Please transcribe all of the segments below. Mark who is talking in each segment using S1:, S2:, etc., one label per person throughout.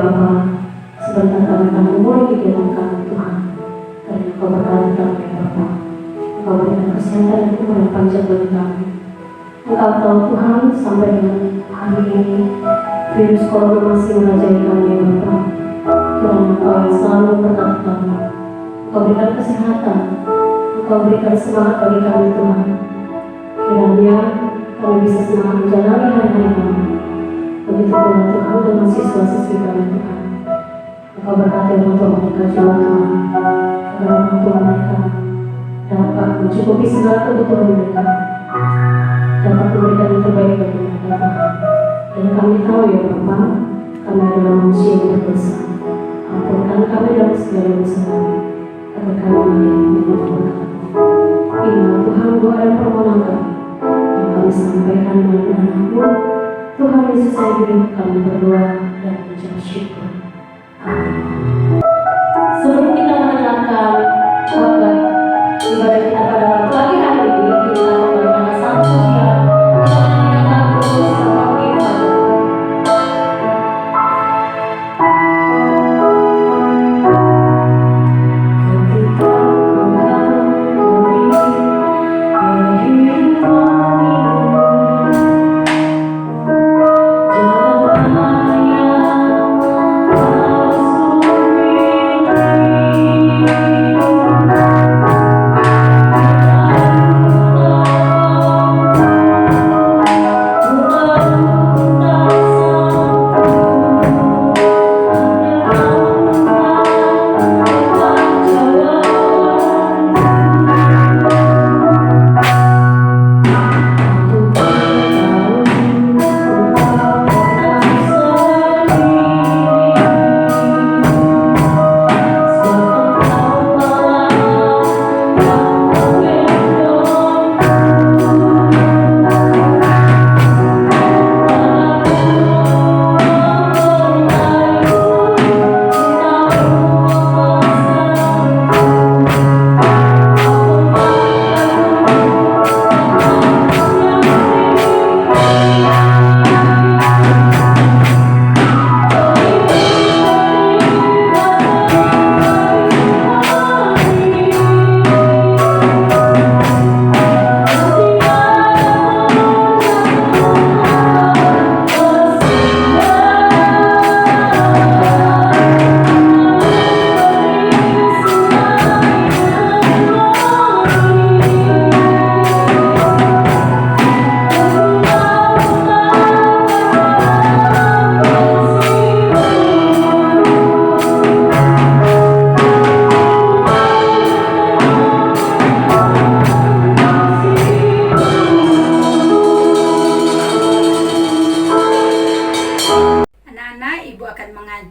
S1: Bapa, sebentar kami akan memulai kegiatan kami Tuhan. Karena Engkau berkati kami ya Bapa. Engkau berikan kesehatan dan umur yang panjang bagi kami. Engkau tahu Tuhan, sampai dengan hari ini virus corona masih merajai kami ya Bapa. Tuhan, Engkau yang selalu berkati kami. Engkau berikan kesehatan, Engkau berikan semangat bagi kami Tuhan. Kiranya kami bisa semangat menjalani hari-hari kami. Begitu pula Tuhan dengan siswa-siswi kami Tuhan. Engkau berkati orang tua mereka juga Tuhan. Agar orang tua mereka dapat mencukupi segala kebutuhan mereka, dapat memberikan yang terbaik bagi mereka Tuhan. Dan kami tahu ya Bapa, kami adalah manusia yang berdosa. Ampunkan kami dalam segala dosa kami, agar kami menjadi berkat. Inilah Tuhan doa dan permohonan kami yang kami sampaikan melalui anakmu Tuhan Yesus yang hidup. Kami berdoa dan mengucap syukur. Amin. Sebelum kita mendengarkan khotbah ibadah kita pada pagi hari ini, kita mendengarkan satu pujian yang menyanyikan bersama kita.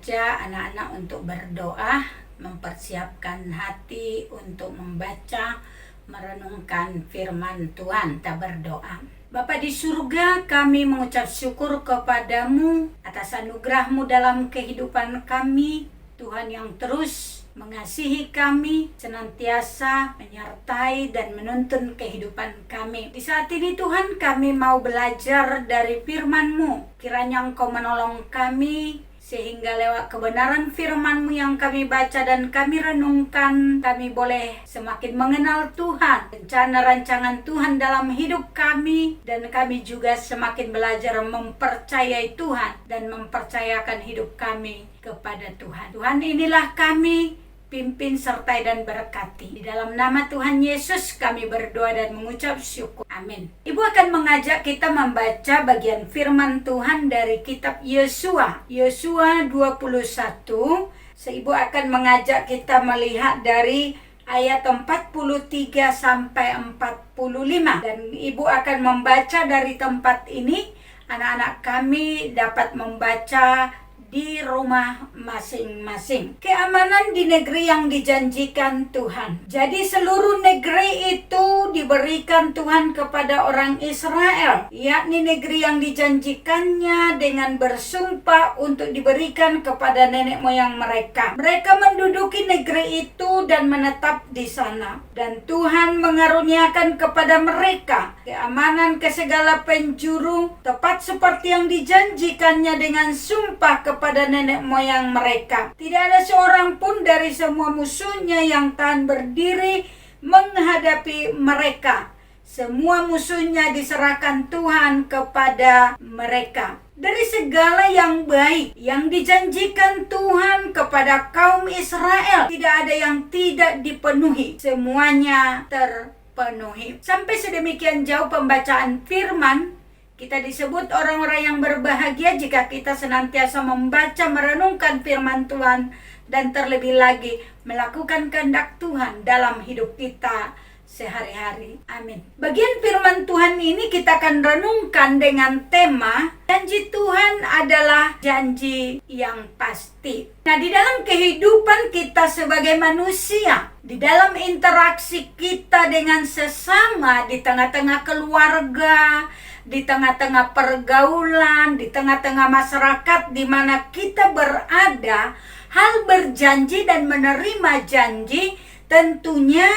S2: Anak-anak untuk berdoa, mempersiapkan hati untuk membaca, merenungkan firman Tuhan. Kita berdoa. Bapa di surga, kami mengucap syukur kepadamu atas anugerah-Mu dalam kehidupan kami. Tuhan yang terus mengasihi kami, senantiasa menyertai dan menuntun kehidupan kami. Di saat ini Tuhan, kami mau belajar dari firman-Mu. Kiranya Engkau menolong kami, sehingga lewat kebenaran firman-Mu yang kami baca dan kami renungkan, kami boleh semakin mengenal Tuhan, rencana rancangan Tuhan dalam hidup kami, dan kami juga semakin belajar mempercayai Tuhan dan mempercayakan hidup kami kepada Tuhan. Tuhan, inilah kami, pimpin, sertai, dan berkati. Di dalam nama Tuhan Yesus kami berdoa dan mengucap syukur. Amin. Ibu akan mengajak kita membaca bagian firman Tuhan dari kitab Yosua. Yosua 21. Ibu akan mengajak kita melihat dari ayat 43 sampai 45. Dan Ibu akan membaca dari tempat ini. Anak-anak kami dapat membaca di rumah masing-masing. Keamanan di negeri yang dijanjikan Tuhan. Jadi seluruh negeri itu diberikan Tuhan kepada orang Israel, yakni negeri yang dijanjikannya dengan bersumpah untuk diberikan kepada nenek moyang mereka. Mereka menduduki negeri itu dan menetap di sana. Dan Tuhan mengaruniakan kepada mereka keamanan ke segala penjuru, tepat seperti yang dijanjikannya dengan sumpah kepada kepada nenek moyang mereka. Tidak ada seorang pun dari semua musuhnya yang tahan berdiri menghadapi mereka. Semua musuhnya diserahkan Tuhan kepada mereka. Dari segala yang baik yang dijanjikan Tuhan kepada kaum Israel, tidak ada yang tidak dipenuhi. Semuanya terpenuhi. Sampai sedemikian jauh pembacaan firman, kita disebut orang-orang yang berbahagia jika kita senantiasa membaca, merenungkan firman Tuhan, dan terlebih lagi melakukan kehendak Tuhan dalam hidup kita sehari-hari. Amin. Bagian firman Tuhan ini kita akan renungkan dengan tema janji Tuhan adalah janji yang pasti. Nah, di dalam kehidupan kita sebagai manusia, di dalam interaksi kita dengan sesama, di tengah-tengah keluarga, di tengah-tengah pergaulan, di tengah-tengah masyarakat di mana kita berada, hal berjanji dan menerima janji tentunya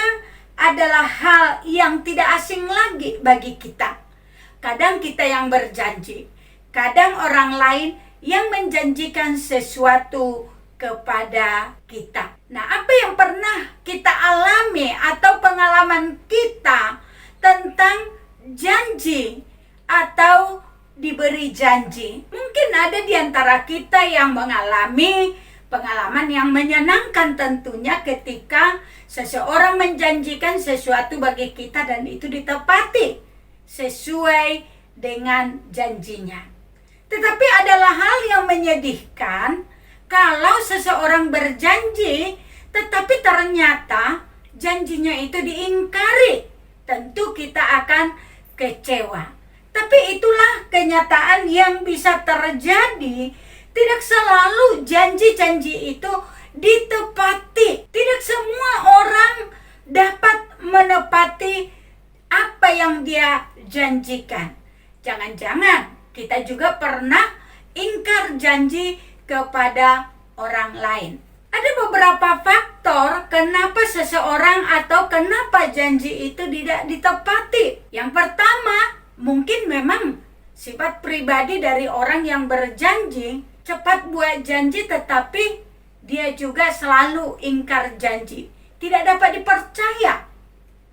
S2: adalah hal yang tidak asing lagi bagi kita. Kadang kita yang berjanji, kadang orang lain yang menjanjikan sesuatu kepada kita. Nah, apa yang pernah kita alami atau pengalaman kita tentang janji atau diberi janji? Mungkin ada di antara kita yang mengalami pengalaman yang menyenangkan tentunya ketika seseorang menjanjikan sesuatu bagi kita dan itu ditepati sesuai dengan janjinya. Tetapi adalah hal yang menyedihkan kalau seseorang berjanji tetapi ternyata janjinya itu diingkari. Tentu kita akan kecewa. Tapi itulah kenyataan yang bisa terjadi. Tidak selalu janji-janji itu ditepati. Tidak semua orang dapat menepati apa yang dia janjikan. Jangan-jangan kita juga pernah ingkar janji kepada orang lain. Ada beberapa faktor kenapa seseorang atau kenapa janji itu tidak ditepati. Yang pertama, mungkin memang sifat pribadi dari orang yang berjanji, cepat buat janji tetapi dia juga selalu ingkar janji. Tidak dapat dipercaya.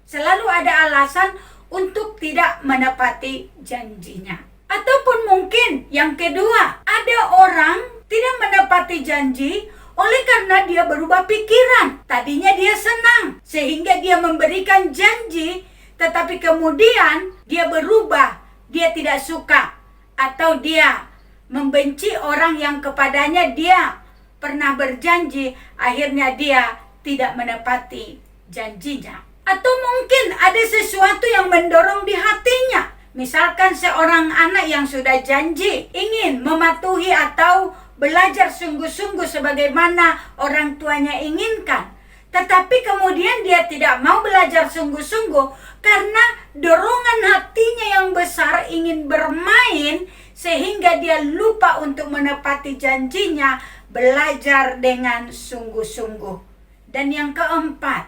S2: Selalu ada alasan untuk tidak menepati janjinya. Ataupun mungkin yang kedua, ada orang tidak menepati janji oleh karena dia berubah pikiran. Tadinya dia senang sehingga dia memberikan janji, tetapi kemudian dia berubah, dia tidak suka atau dia membenci orang yang kepadanya dia pernah berjanji, akhirnya dia tidak menepati janjinya. Atau mungkin ada sesuatu yang mendorong di hatinya. Misalkan seorang anak yang sudah janji ingin mematuhi atau belajar sungguh-sungguh sebagaimana orang tuanya inginkan. Tetapi kemudian dia tidak mau belajar sungguh-sungguh karena dorongan hatinya yang besar ingin bermain sehingga dia lupa untuk menepati janjinya, belajar dengan sungguh-sungguh. Dan yang keempat,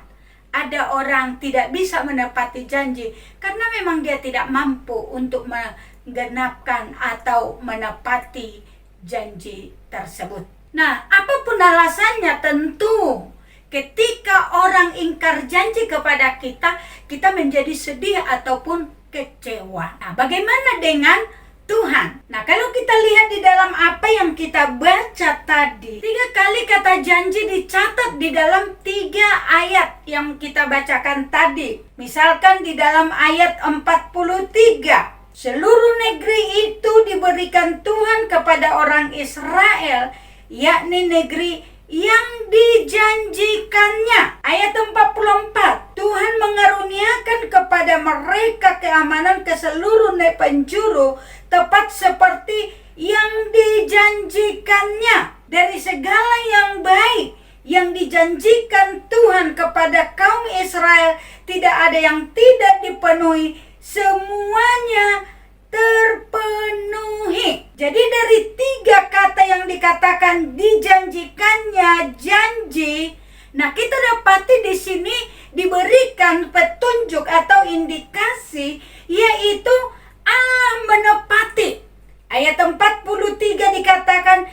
S2: ada orang tidak bisa menepati janji karena memang dia tidak mampu untuk menggenapkan atau menepati janji tersebut. Nah, apapun alasannya tentu ketika orang ingkar janji kepada kita, kita menjadi sedih ataupun kecewa. Nah, bagaimana dengan Tuhan? Nah, kalau kita lihat di dalam apa yang kita baca tadi, 3 kali kata janji dicatat di dalam 3 ayat yang kita bacakan tadi. Misalkan di dalam ayat 43, seluruh negeri itu diberikan Tuhan kepada orang Israel, yakni negeri yang dijanjikannya. Ayat 44, Tuhan mengaruniakan kepada mereka keamanan ke seluruh penjuru, tepat seperti yang dijanjikannya. Dari segala yang baik yang dijanjikan Tuhan kepada kaum Israel, tidak ada yang tidak dipenuhi, semuanya terpenuhi. Jadi dari 3 kata yang dikatakan dijanjikannya, janji. Nah, kita dapati di sini diberikan petunjuk atau indikasi, yaitu Allah menepati. Ayat 43 dikatakan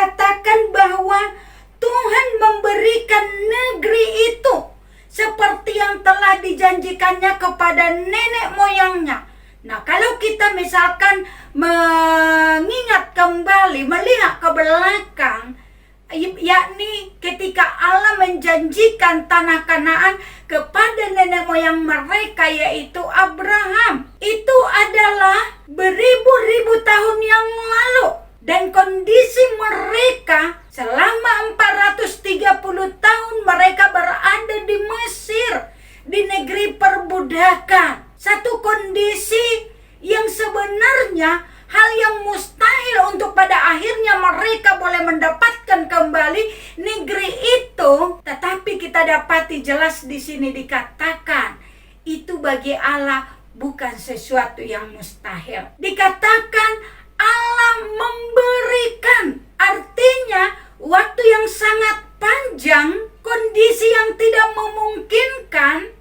S2: dikatakan bahwa Tuhan memberikan negeri itu seperti yang telah dijanjikannya kepada nenek moyangnya. Nah, kalau kita misalkan mengingat kembali, melihat ke belakang, yakni ketika Allah menjanjikan tanah Kanaan kepada nenek moyang mereka, yaitu Abraham, itu adalah beribu-ribu tahun yang lalu. Dan kondisi mereka selama 430 tahun mereka berada di Mesir, di negeri perbudakan. Satu kondisi yang sebenarnya hal yang mustahil untuk pada akhirnya mereka boleh mendapatkan kembali negeri itu. Tetapi kita dapati jelas di sini dikatakan itu bagi Allah bukan sesuatu yang mustahil. Dikatakan Allah memberikan, artinya waktu yang sangat panjang, kondisi yang tidak memungkinkan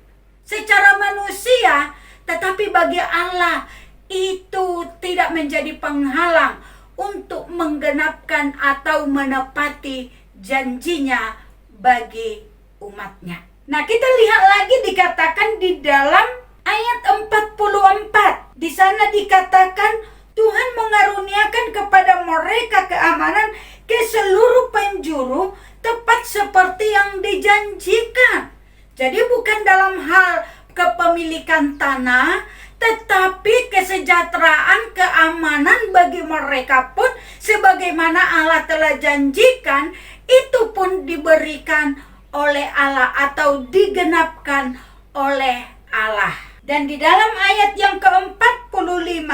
S2: secara manusia, tetapi bagi Allah itu tidak menjadi penghalang untuk menggenapkan atau menepati janjinya bagi umatnya. Nah, kita lihat lagi dikatakan di dalam ayat 44. Di sana dikatakan Tuhan mengaruniakan kepada mereka keamanan ke seluruh penjuru tepat seperti yang dijanjikan. Jadi bukan dalam hal kepemilikan tanah, tetapi kesejahteraan, keamanan bagi mereka pun sebagaimana Allah telah janjikan, itu pun diberikan oleh Allah atau digenapkan oleh Allah. Dan di dalam ayat yang ke-45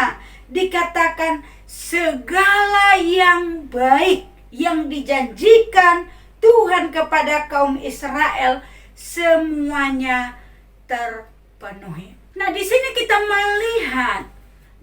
S2: dikatakan segala yang baik yang dijanjikan Tuhan kepada kaum Israel semuanya terpenuhi. Nah, di sini kita melihat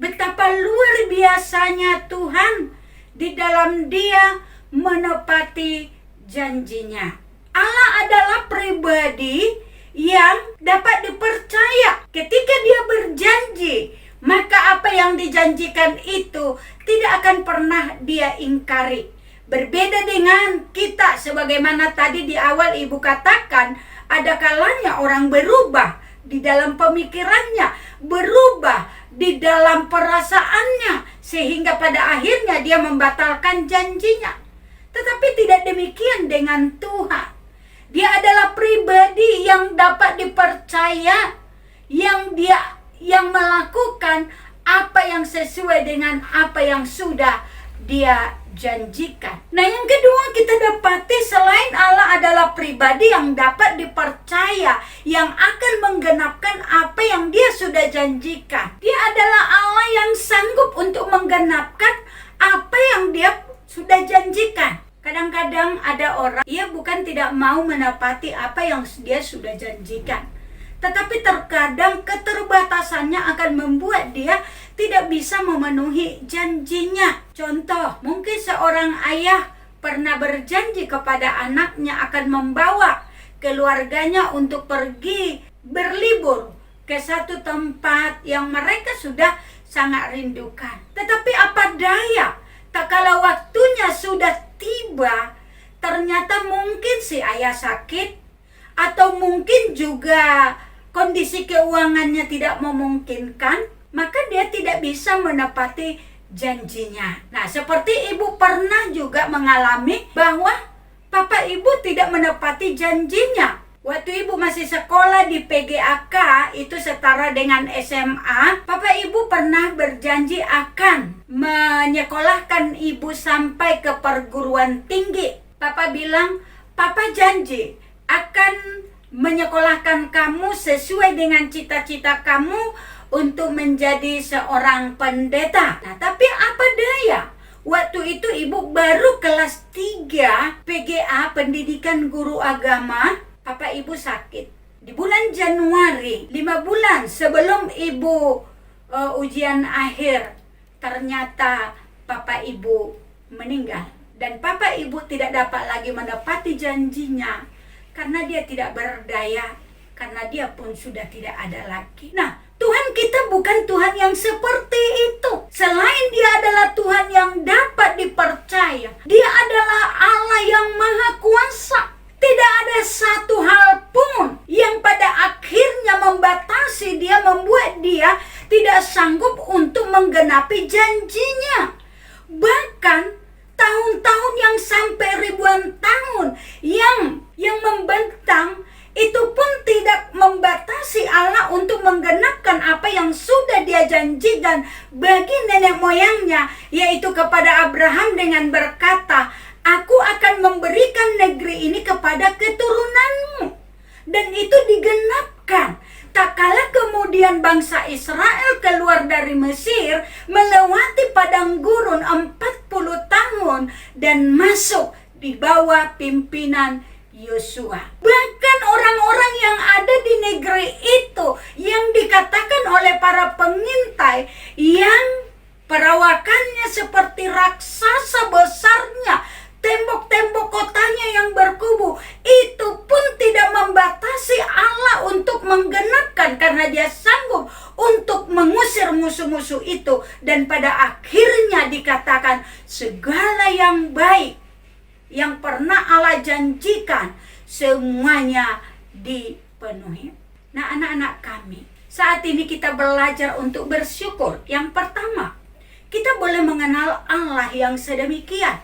S2: betapa luar biasanya Tuhan di dalam Dia menepati janjinya. Allah adalah pribadi yang dapat dipercaya. Ketika Dia berjanji, maka apa yang dijanjikan itu tidak akan pernah Dia ingkari. Berbeda dengan kita, sebagaimana tadi di awal Ibu katakan, ada kalanya orang berubah di dalam pemikirannya, berubah di dalam perasaannya, sehingga pada akhirnya dia membatalkan janjinya. Tetapi tidak demikian dengan Tuhan. Dia adalah pribadi yang dapat dipercaya, yang melakukan apa yang sesuai dengan apa yang sudah Dia janjikan. Nah, yang kedua kita dapati selain Allah adalah pribadi yang dapat dipercaya, yang akan menggenapkan apa yang Dia sudah janjikan. Dia adalah Allah yang sanggup untuk menggenapkan apa yang Dia sudah janjikan. Kadang-kadang ada orang, ia bukan tidak mau menepati apa yang Dia sudah janjikan, tetapi terkadang keterbatasannya akan membuat dia tidak bisa memenuhi janjinya. Contoh, mungkin seorang ayah pernah berjanji kepada anaknya akan membawa keluarganya untuk pergi berlibur ke satu tempat yang mereka sudah sangat rindukan. Tetapi apa daya, tak kala waktunya sudah tiba, ternyata mungkin si ayah sakit, atau mungkin juga kondisi keuangannya tidak memungkinkan, maka dia tidak bisa menepati janjinya. Nah, seperti ibu pernah juga mengalami bahwa papa ibu tidak menepati janjinya. Waktu ibu masih sekolah di PGAK, itu setara dengan SMA, papa ibu pernah berjanji akan menyekolahkan ibu sampai ke perguruan tinggi. Papa bilang, papa janji akan menyekolahkan kamu sesuai dengan cita-cita kamu untuk menjadi seorang pendeta. Nah, tapi apa daya? Waktu itu ibu baru kelas 3 PGA, pendidikan guru agama. Papa ibu sakit. Di bulan Januari, 5 bulan sebelum ibu ujian akhir, ternyata papa ibu meninggal. Dan papa ibu tidak dapat lagi menepati janjinya, karena dia tidak berdaya, karena dia pun sudah tidak ada lagi. Nah, Tuhan kita bukan Tuhan yang seperti itu. Selain Dia adalah Tuhan yang dapat dipercaya, Dia adalah menggenapi janjinya. Bahkan tahun-tahun yang sampai ribuan tahun yang membentang itu pun tidak membatasi Allah untuk menggenapkan apa yang sudah Dia janjikan bagi nenek moyangnya, yaitu kepada Abraham dengan berkata, "Aku akan memberikan negeri ini kepada keturunanmu." Dan itu digenapkan. Tak kala kemudian bangsa Israel keluar dari Mesir, melewati padang gurun 40 tahun dan masuk di bawah pimpinan Yosua. Bahkan orang-orang yang ada di negeri itu yang dikatakan oleh para pengintai yang perawakannya seperti raksasa besarnya, tembok-tembok kotanya yang berkubu, itu pun tidak membatasi Allah untuk menggenapkan karena Dia sanggup untuk mengusir musuh-musuh itu. Dan pada akhirnya dikatakan segala yang baik yang pernah Allah janjikan semuanya dipenuhi. Nah, anak-anak kami, saat ini kita belajar untuk bersyukur. Yang pertama, kita boleh mengenal Allah yang sedemikian.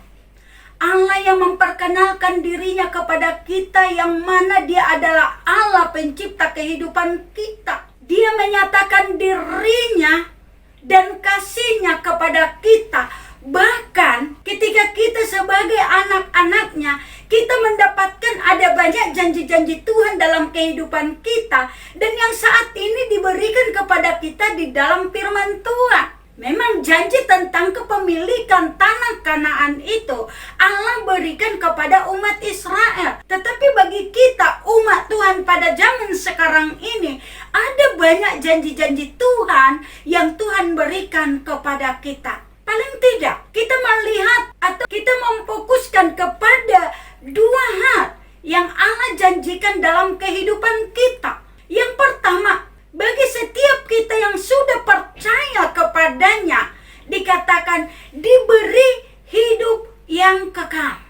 S2: Allah yang memperkenalkan dirinya kepada kita, yang mana Dia adalah Allah pencipta kehidupan kita. Dia menyatakan dirinya dan kasih-Nya kepada kita. Bahkan ketika kita sebagai anak-anaknya, kita mendapatkan ada banyak janji-janji Tuhan dalam kehidupan kita, dan yang saat ini diberikan kepada kita di dalam firman Tuhan. Memang janji tentang kepemilikan tanah Kanaan itu Allah berikan kepada umat Israel. Tetapi bagi kita umat Tuhan pada zaman sekarang ini, ada banyak janji-janji Tuhan yang Tuhan berikan kepada kita. Paling tidak kita melihat atau kita memfokuskan kepada dua hal yang Allah janjikan dalam kehidupan kita. Yang pertama, bagi setiap kita yang sudah percaya kepadanya, dikatakan diberi hidup yang kekal.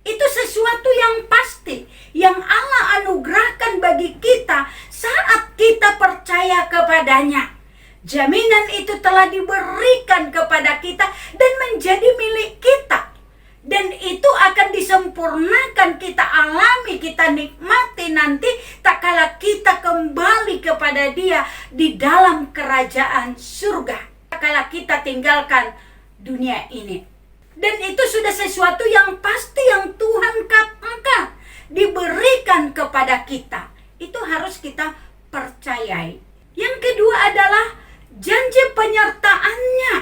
S2: Itu sesuatu yang pasti yang Allah anugerahkan bagi kita saat kita percaya kepadanya. Jaminan itu telah diberikan kepada kita dan menjadi milik kita. Dan itu akan disempurnakan, kita alami, kita nikmati nanti tak kala kita kembali kepada Dia di dalam kerajaan surga. Tak kala kita tinggalkan dunia ini. Dan itu sudah sesuatu yang pasti yang Tuhan katakan diberikan kepada kita. Itu harus kita percayai. Yang kedua adalah janji penyertaannya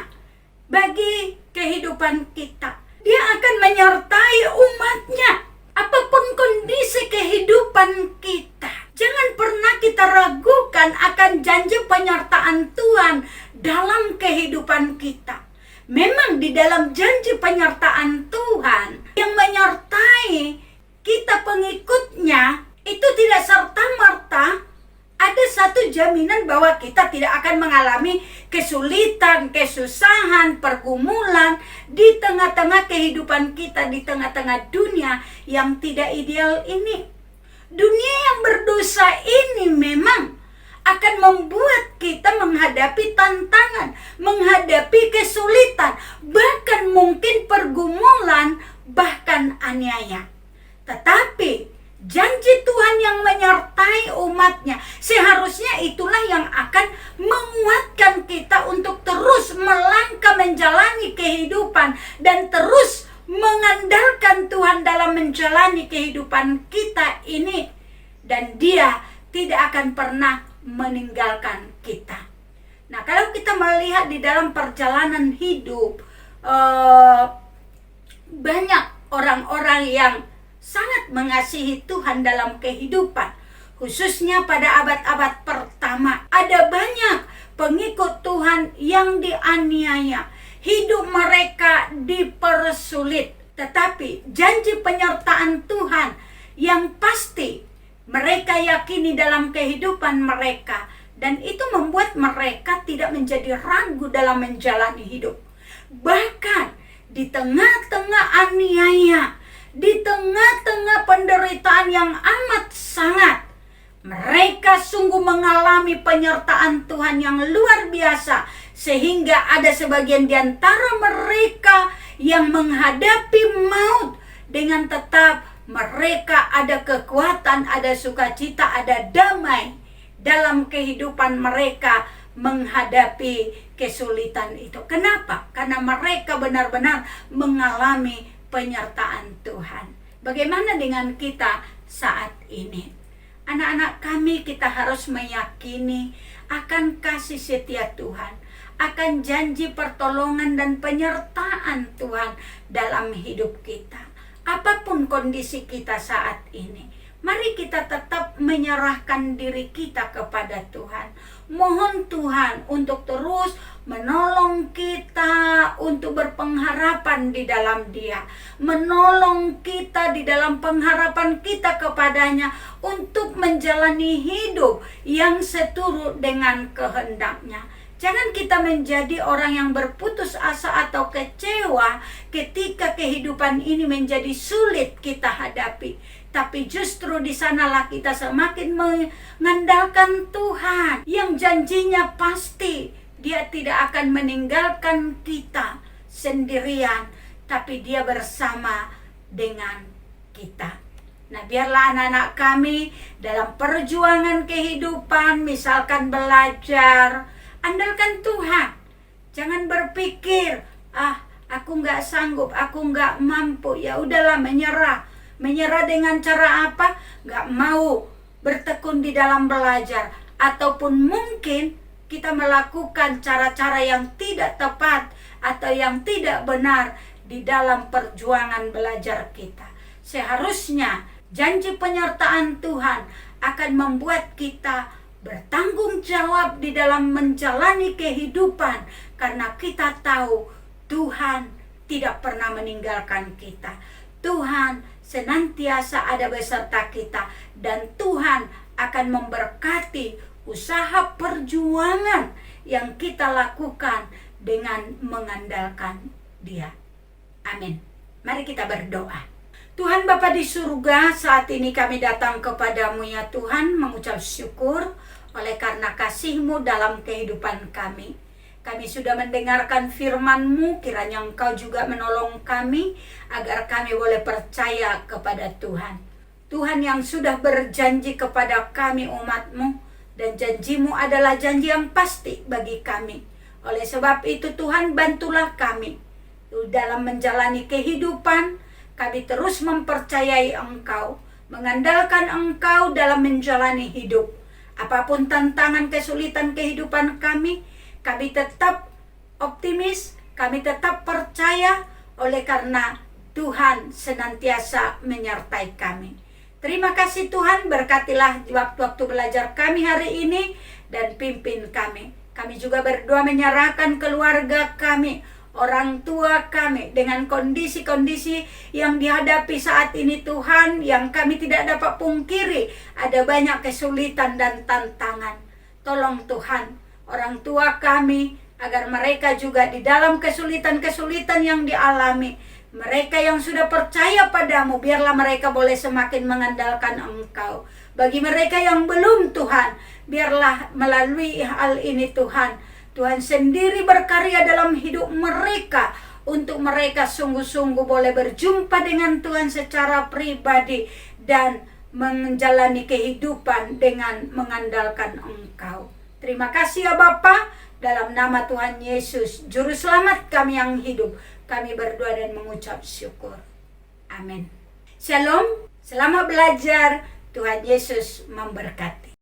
S2: bagi kehidupan kita. Dia akan menyertai umatnya apapun kondisi kehidupan kita. Jangan pernah kita ragukan akan janji penyertaan Tuhan dalam kehidupan kita. Memang di dalam janji penyertaan Tuhan yang menyertai kita pengikutnya, itu tidak serta-merta ada satu jaminan bahwa kita tidak akan mengalami kesulitan, kesusahan, pergumulan di tengah-tengah kehidupan kita, di tengah-tengah dunia yang tidak ideal ini. Dunia yang berdosa ini memang akan membuat kita menghadapi tantangan, menghadapi kesulitan, bahkan mungkin pergumulan, bahkan aniaya. Tetapi janji Tuhan yang menyertai umatnya, seharusnya itulah yang akan menguatkan kita untuk terus melangkah menjalani kehidupan dan terus mengandalkan Tuhan dalam menjalani kehidupan kita ini. Dan Dia tidak akan pernah meninggalkan kita. Nah, kalau kita melihat di dalam perjalanan hidup, banyak orang-orang yang sangat mengasihi Tuhan dalam kehidupan, khususnya pada abad-abad pertama. Ada banyak pengikut Tuhan yang dianiaya, hidup mereka dipersulit. Tetapi janji penyertaan Tuhan yang pasti mereka yakini dalam kehidupan mereka, dan itu membuat mereka tidak menjadi ragu dalam menjalani hidup. Bahkan di tengah-tengah aniaya, di tengah-tengah penderitaan yang amat sangat, Mereka sungguh mengalami penyertaan Tuhan yang luar biasa, sehingga ada sebagian di antara mereka yang menghadapi maut dengan tetap mereka ada kekuatan, ada sukacita, ada damai dalam kehidupan mereka menghadapi kesulitan itu. Kenapa? Karena mereka benar-benar mengalami penyertaan Tuhan. Bagaimana dengan kita saat ini? Anak-anak kami, kita harus meyakini akan kasih setia Tuhan, akan janji pertolongan dan penyertaan Tuhan dalam hidup kita. Apapun kondisi kita saat ini, mari kita tetap menyerahkan diri kita kepada Tuhan. Mohon Tuhan untuk terus menolong kita untuk berpengharapan di dalam Dia, menolong kita di dalam pengharapan kita kepadanya untuk menjalani hidup yang seturut dengan kehendak-Nya. Jangan kita menjadi orang yang berputus asa atau kecewa ketika kehidupan ini menjadi sulit kita hadapi. Tapi justru di sanalah kita semakin mengandalkan Tuhan yang janjinya pasti. Dia tidak akan meninggalkan kita sendirian, tapi Dia bersama dengan kita. Nah, biarlah anak-anak kami dalam perjuangan kehidupan, misalkan belajar, andalkan Tuhan. Jangan berpikir, aku nggak sanggup, aku nggak mampu, ya udahlah menyerah. Menyerah dengan cara apa? Nggak mau bertekun di dalam belajar. Ataupun mungkin kita melakukan cara-cara yang tidak tepat atau yang tidak benar di dalam perjuangan belajar kita. Seharusnya janji penyertaan Tuhan akan membuat kita bertanggung jawab di dalam menjalani kehidupan, karena kita tahu Tuhan tidak pernah meninggalkan kita. Tuhan senantiasa ada beserta kita, dan Tuhan akan memberkati usaha perjuangan yang kita lakukan dengan mengandalkan Dia. Amin. Mari kita berdoa. Tuhan Bapa di surga, saat ini kami datang kepadamu ya Tuhan, mengucap syukur oleh karena kasih-Mu dalam kehidupan kami. Kami sudah mendengarkan firman-Mu, kiranya Engkau juga menolong kami agar kami boleh percaya kepada Tuhan. Tuhan yang sudah berjanji kepada kami umat-Mu, dan janji-Mu adalah janji yang pasti bagi kami. Oleh sebab itu Tuhan, bantulah kami dalam menjalani kehidupan. Kami terus mempercayai Engkau, mengandalkan Engkau dalam menjalani hidup. Apapun tantangan kesulitan kehidupan kami tetap optimis, kami tetap percaya oleh karena Tuhan senantiasa menyertai kami. Terima kasih Tuhan, berkatilah waktu-waktu belajar kami hari ini dan pimpin kami. Kami juga berdoa menyerahkan keluarga kami, orang tua kami dengan kondisi-kondisi yang dihadapi saat ini Tuhan, yang kami tidak dapat pungkiri ada banyak kesulitan dan tantangan. Tolong Tuhan orang tua kami agar mereka juga di dalam kesulitan-kesulitan yang dialami, mereka yang sudah percaya padamu, biarlah mereka boleh semakin mengandalkan Engkau. Bagi mereka yang belum Tuhan, biarlah melalui hal ini Tuhan, Tuhan sendiri berkarya dalam hidup mereka, untuk mereka sungguh-sungguh boleh berjumpa dengan Tuhan secara pribadi dan menjalani kehidupan dengan mengandalkan Engkau. Terima kasih ya Bapa, dalam nama Tuhan Yesus, Juru Selamat kami yang hidup, kami berdoa dan mengucap syukur. Amin. Shalom, selamat belajar, Tuhan Yesus memberkati.